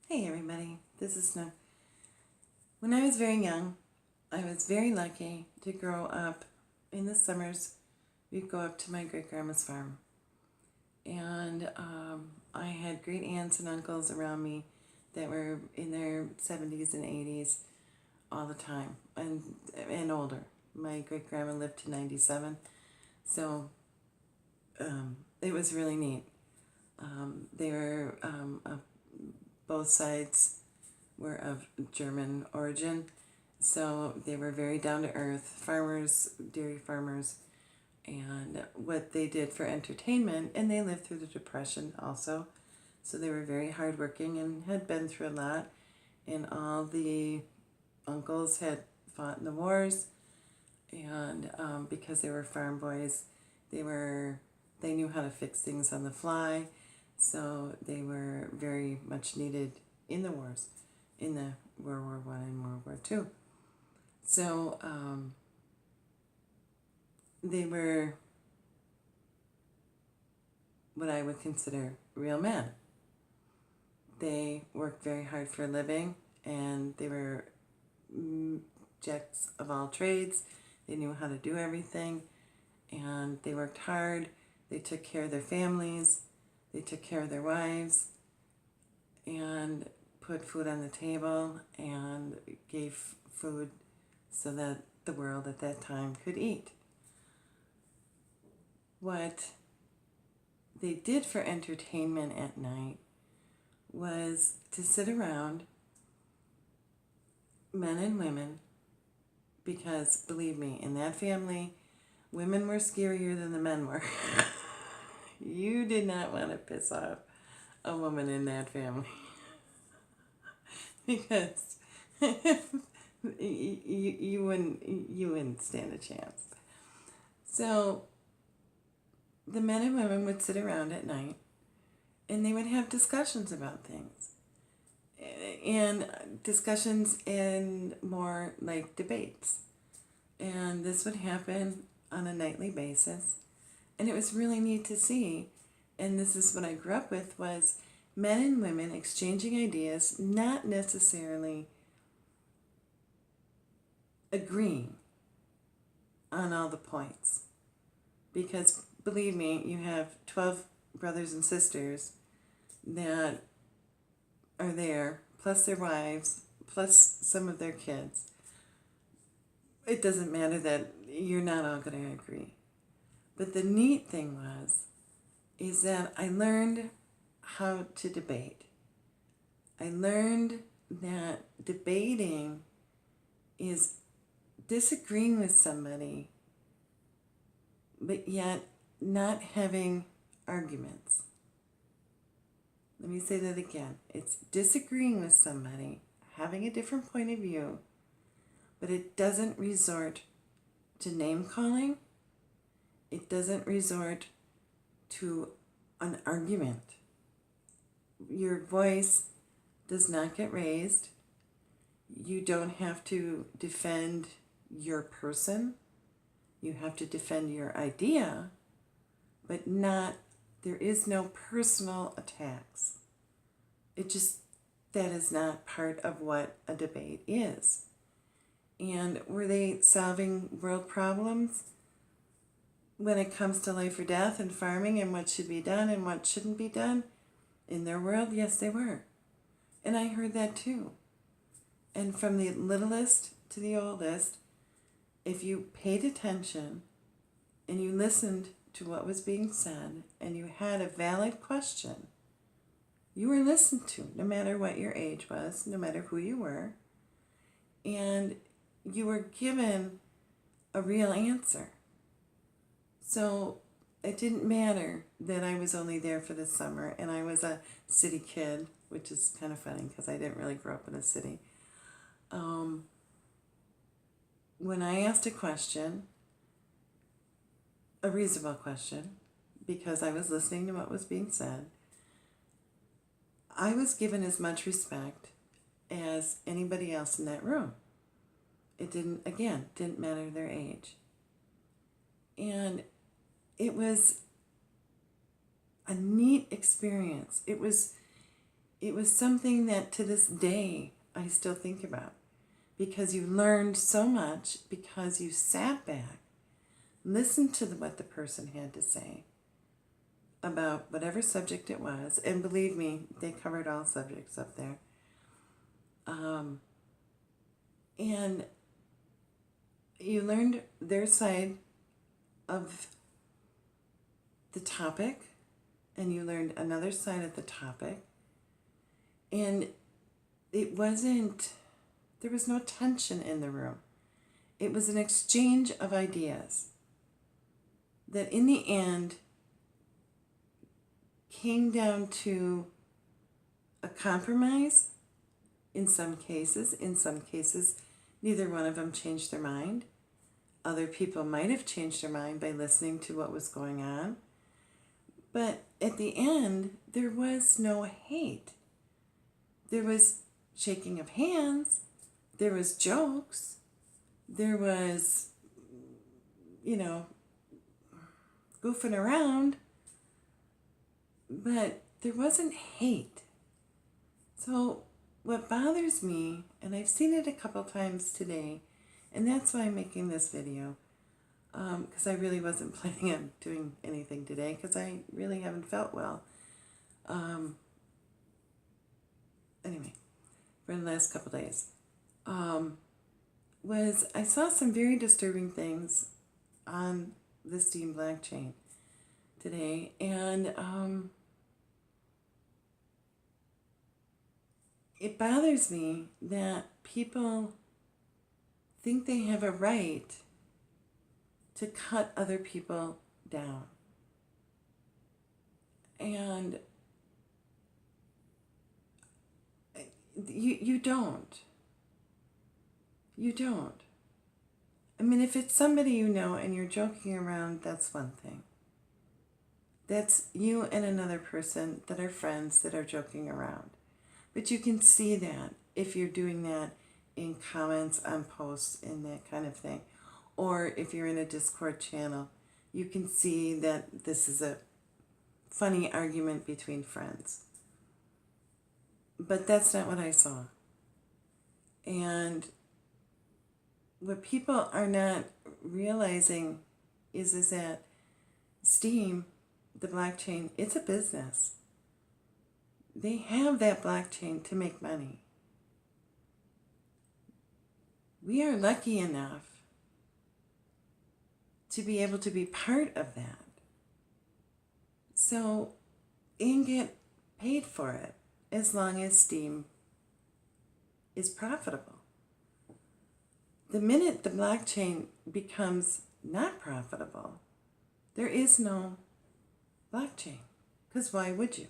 Hey everybody, this is Snow. When I was very young, I was very lucky to grow up. In the summers, we'd go up to my great-grandma's farm. And I had great aunts and uncles around me that were in their 70s and 80s all the time, and older. My great-grandma lived to 97, so it was really neat. They were both sides were of German origin, so they were very down to earth farmers, dairy farmers, and what they did for entertainment, and they lived through the Depression also, so they were very hardworking and had been through a lot, and all the uncles had fought in the wars, and because they were farm boys, they knew how to fix things on the fly, so they were very much needed in the wars, in the World War I and World War II. So they were what I would consider real men. They worked very hard for a living, and they were jacks of all trades. They knew how to do everything, and they worked hard. They took care of their families. They took care of their wives and put food on the table and gave food so that the world at that time could eat. What they did for entertainment at night was to sit around, men and women, because believe me, in that family, women were scarier than the men were. You did not want to piss off a woman in that family because you wouldn't stand a chance. So the men and women would sit around at night and they would have discussions about things, and discussions and more like debates, and this would happen on a nightly basis, and it was really neat to see. And this is what I grew up with, was men and women exchanging ideas, not necessarily agreeing on all the points, because believe me, you have 12 brothers and sisters that are there, plus their wives, plus some of their kids. It doesn't matter that you're not all going to agree. But the neat thing is that I learned how to debate. I learned that debating is disagreeing with somebody, but yet not having arguments. Let me say that again. It's disagreeing with somebody, having a different point of view, but it doesn't resort to name calling. It doesn't resort to an argument. Your voice does not get raised. You don't have to defend your person. You have to defend your idea, but there is no personal attacks. That is not part of what a debate is. And were they solving world problems when it comes to life or death and farming and what should be done and what shouldn't be done in their world? Yes, they were. And I heard that too. And from the littlest to the oldest, if you paid attention and you listened to what was being said and you had a valid question, you were listened to, no matter what your age was, no matter who you were, and you were given a real answer. So it didn't matter that I was only there for the summer and I was a city kid, which is kind of funny because I didn't really grow up in a city. When I asked a question, a reasonable question, because I was listening to what was being said, I was given as much respect as anybody else in that room. It didn't matter their age. And it was a neat experience. It it was something that to this day I still think about, because you learned so much, because you sat back, listened to what the person had to say about whatever subject it was, and believe me, they covered all subjects up there. And you learned their side of the topic, and you learned another side of the topic, and it wasn't, there was no tension in the room. It was an exchange of ideas that in the end came down to a compromise in some cases. In some cases, neither one of them changed their mind. Other people might have changed their mind by listening to what was going on. But at the end, there was no hate. There was shaking of hands. There was jokes. There was, goofing around. But there wasn't hate. So what bothers me, and I've seen it a couple times today, and that's why I'm making this video, because I really wasn't planning on doing anything today, because I really haven't felt well. Anyway, for the last couple days, was I saw some very disturbing things on the Steem blockchain today, and it bothers me that people think they have a right to cut other people down. And you don't. You don't. I mean, if it's somebody you know and you're joking around, that's one thing. That's you and another person that are friends that are joking around. But you can see that if you're doing that in comments on posts and that kind of thing. Or if you're in a Discord channel, you can see that this is a funny argument between friends. But that's not what I saw. And what people are not realizing is that Steem, the blockchain, it's a business. They have that blockchain to make money. We are lucky enough to be able to be part of that. So, and get paid for it as long as Steem is profitable. The minute the blockchain becomes not profitable, there is no blockchain. Because why would you?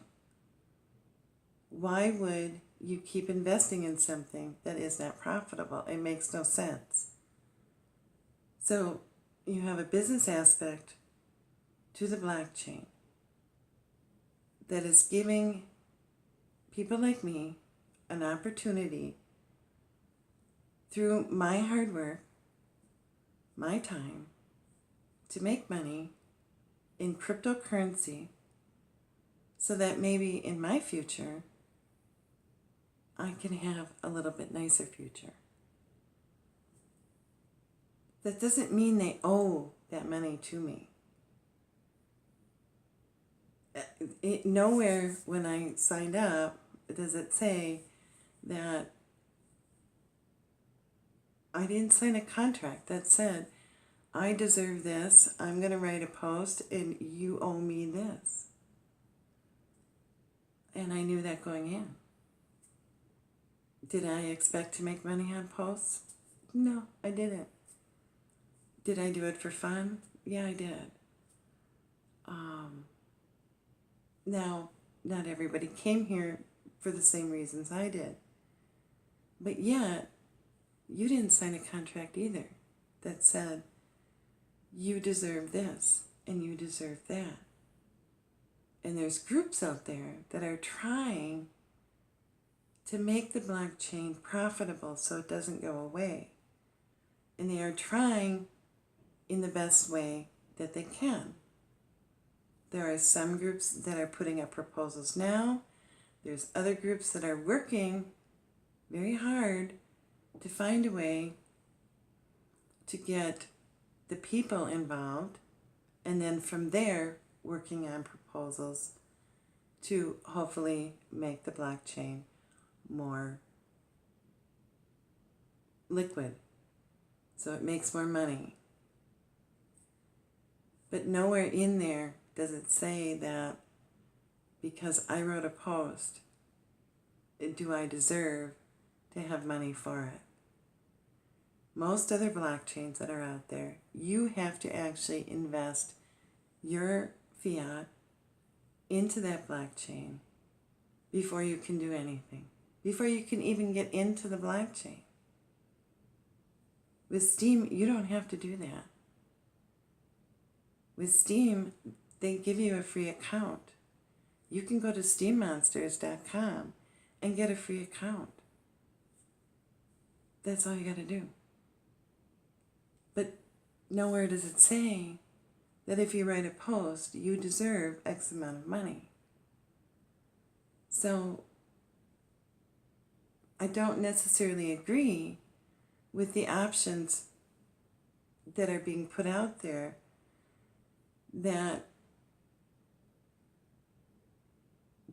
Why would you keep investing in something that is not profitable? It makes no sense. So you have a business aspect to the blockchain that is giving people like me an opportunity through my hard work, my time, to make money in cryptocurrency so that maybe in my future I can have a little bit nicer future. That doesn't mean they owe that money to me. Nowhere when I signed up does it say that I didn't sign a contract that said, I deserve this, I'm going to write a post, and you owe me this. And I knew that going in. Did I expect to make money on posts? No, I didn't. Did I do it for fun? Yeah, I did. Now, not everybody came here for the same reasons I did. But yet, you didn't sign a contract either that said, you deserve this and you deserve that. And there's groups out there that are trying to make the blockchain profitable so it doesn't go away. And they are trying in the best way that they can. There are some groups that are putting up proposals now. There's other groups that are working very hard to find a way to get the people involved, and then from there working on proposals to hopefully make the blockchain more liquid so it makes more money. But nowhere in there does it say that because I wrote a post, do I deserve to have money for it? Most other blockchains that are out there, you have to actually invest your fiat into that blockchain before you can do anything, before you can even get into the blockchain. With Steem, you don't have to do that. With Steem, they give you a free account. You can go to steammonsters.com and get a free account. That's all you got to do. But nowhere does it say that if you write a post, you deserve X amount of money. So I don't necessarily agree with the options that are being put out there that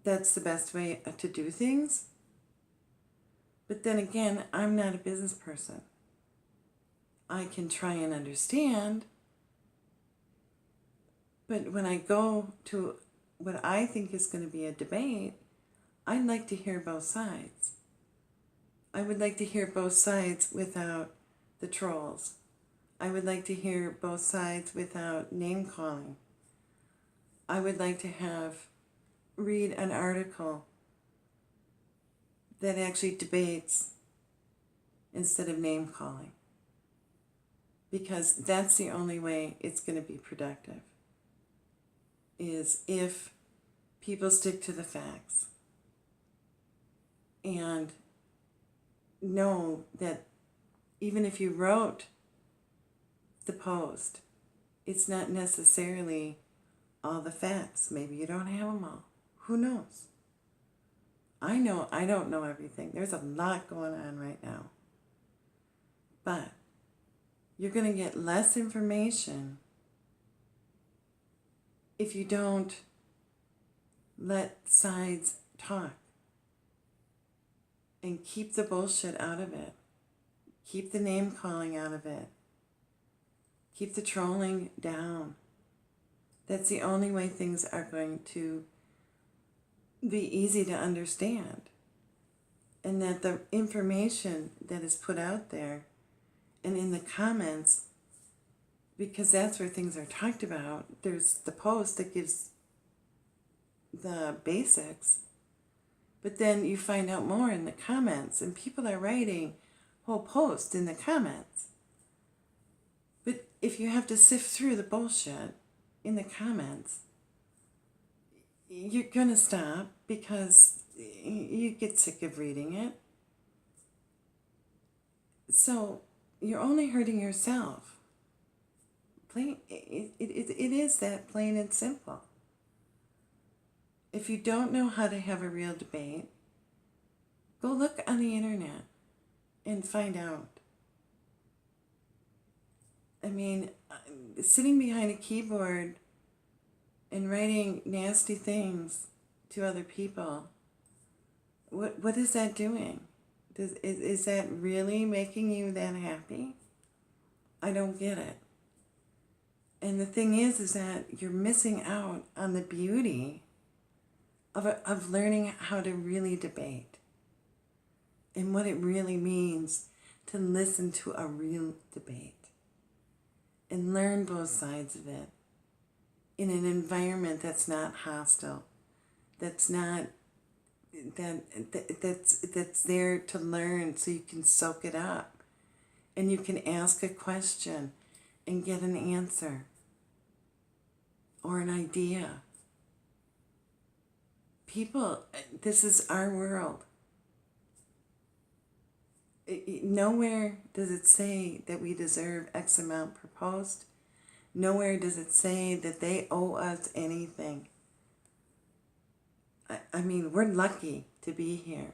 that's the best way to do things. But then again, I'm not a business person. I can try and understand, but when I go to what I think is going to be a debate, I'd like to hear both sides. I would like to hear both sides without the trolls. I would like to hear both sides without name calling. I would like to read an article that actually debates instead of name calling. Because that's the only way it's going to be productive, is if people stick to the facts and know that even if you wrote the post, it's not necessarily all the facts. Maybe you don't have them all. Who knows? I know I don't know everything. There's a lot going on right now. But you're going to get less information if you don't let sides talk and keep the bullshit out of it. Keep the name calling out of it. Keep the trolling down. That's the only way things are going to be easy to understand. And that the information that is put out there and in the comments, because that's where things are talked about, there's the post that gives the basics, but then you find out more in the comments, and people are writing whole posts in the comments. But if you have to sift through the bullshit in the comments, you're going to stop because you get sick of reading it. So you're only hurting yourself. It is that plain and simple. If you don't know how to have a real debate, go look on the internet and find out. I mean, sitting behind a keyboard and writing nasty things to other people, what is that doing? Is that really making you that happy? I don't get it. And the thing is that you're missing out on the beauty of learning how to really debate and what it really means to listen to a real debate and learn both sides of it in an environment that's not hostile, that's not that's there to learn, so you can soak it up and you can ask a question and get an answer or an idea. People, this is our world. Nowhere does it say that we deserve X amount per post. Nowhere does it say that they owe us anything. I mean, we're lucky to be here.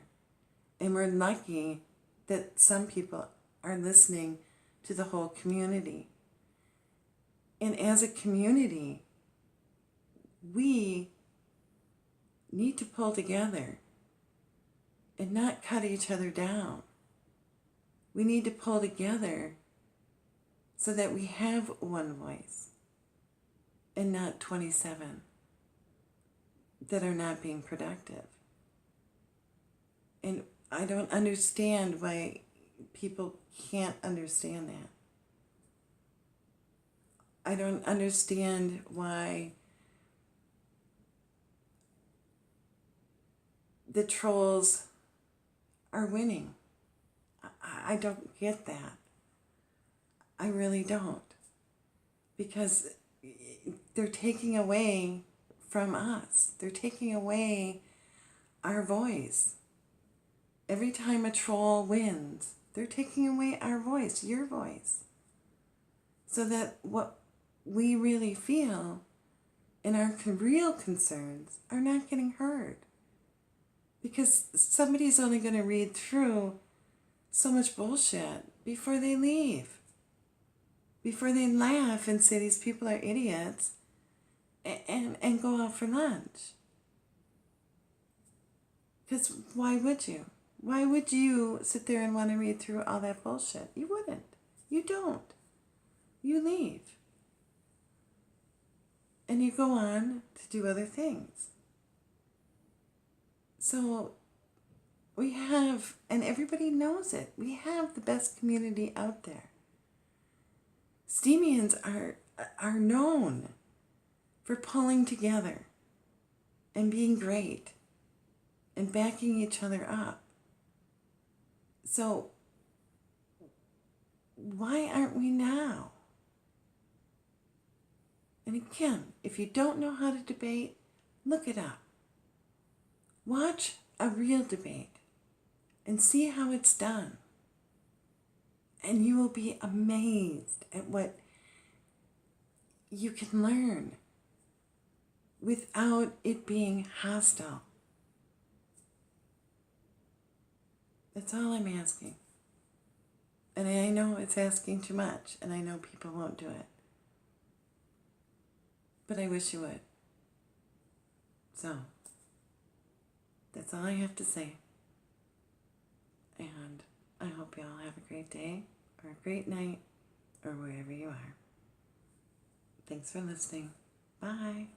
And we're lucky that some people are listening to the whole community. And as a community, we need to pull together and not cut each other down. We need to pull together so that we have one voice and not 27 that are not being productive. And I don't understand why people can't understand that. I don't understand why the trolls are winning. I don't get that. I really don't. Because they're taking away from us. They're taking away our voice. Every time a troll wins, they're taking away our voice, your voice. So that what we really feel and our real concerns are not getting heard. Because somebody's only going to read through so much bullshit before they leave. Before they laugh and say these people are idiots and go out for lunch. Because why would you? Why would you sit there and want to read through all that bullshit? You wouldn't. You don't. You leave. And you go on to do other things. So we have, and everybody knows it, we have the best community out there. Steemians are known for pulling together and being great and backing each other up. So why aren't we now? And again, if you don't know how to debate, look it up. Watch a real debate and see how it's done. And you will be amazed at what you can learn without it being hostile. That's all I'm asking. And I know it's asking too much, and I know people won't do it. But I wish you would. So, that's all I have to say. And I hope you all have a great day, or a great night, or wherever you are. Thanks for listening. Bye.